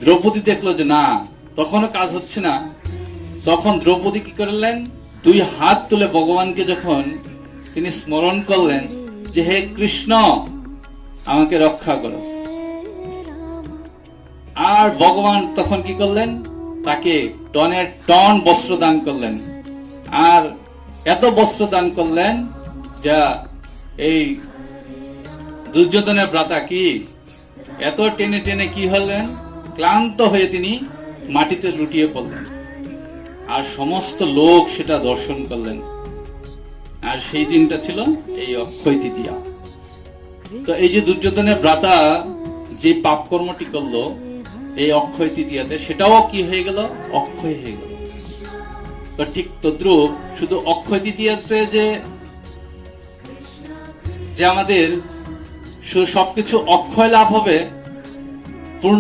দ্রৌপদী দেখলো যে না, তখনও কাজ হচ্ছে না। তখন দ্রৌপদী কি করলেন, দুই হাত তুলে ভগবানকে যখন তিনি স্মরণ করলেন যে হে কৃষ্ণ আমাকে রক্ষা করো, আর ভগবান তখন কি করলেন, তাকে টনের টন বস্ত্র দান করলেন। আর এত বস্ত্র দান করলেন যা এই দুর্যোধনের ভ্রাতা কি এত টেনে টেনে কি হলেন, ক্লান্ত হয়ে তিনি মাটিতে লুটিয়ে পড়লেন। আর সমস্ত লোক সেটা দর্শন করলেন। আর সেই দিনটা ছিল এই অক্ষয় তৃতীয়া। তো এই যে দুর্যোধনের ভ্রাতা যে পাপ কর্মটি করলো এই অক্ষয় তৃতীয়াতে, সেটাও কি হয়ে গেল, অক্ষয় হয়ে গেল। তো ঠিক তদ্রুপ শুধু অক্ষয় তৃতীয়াতে যে আমাদের সবকিছু অক্ষয় লাভ হবে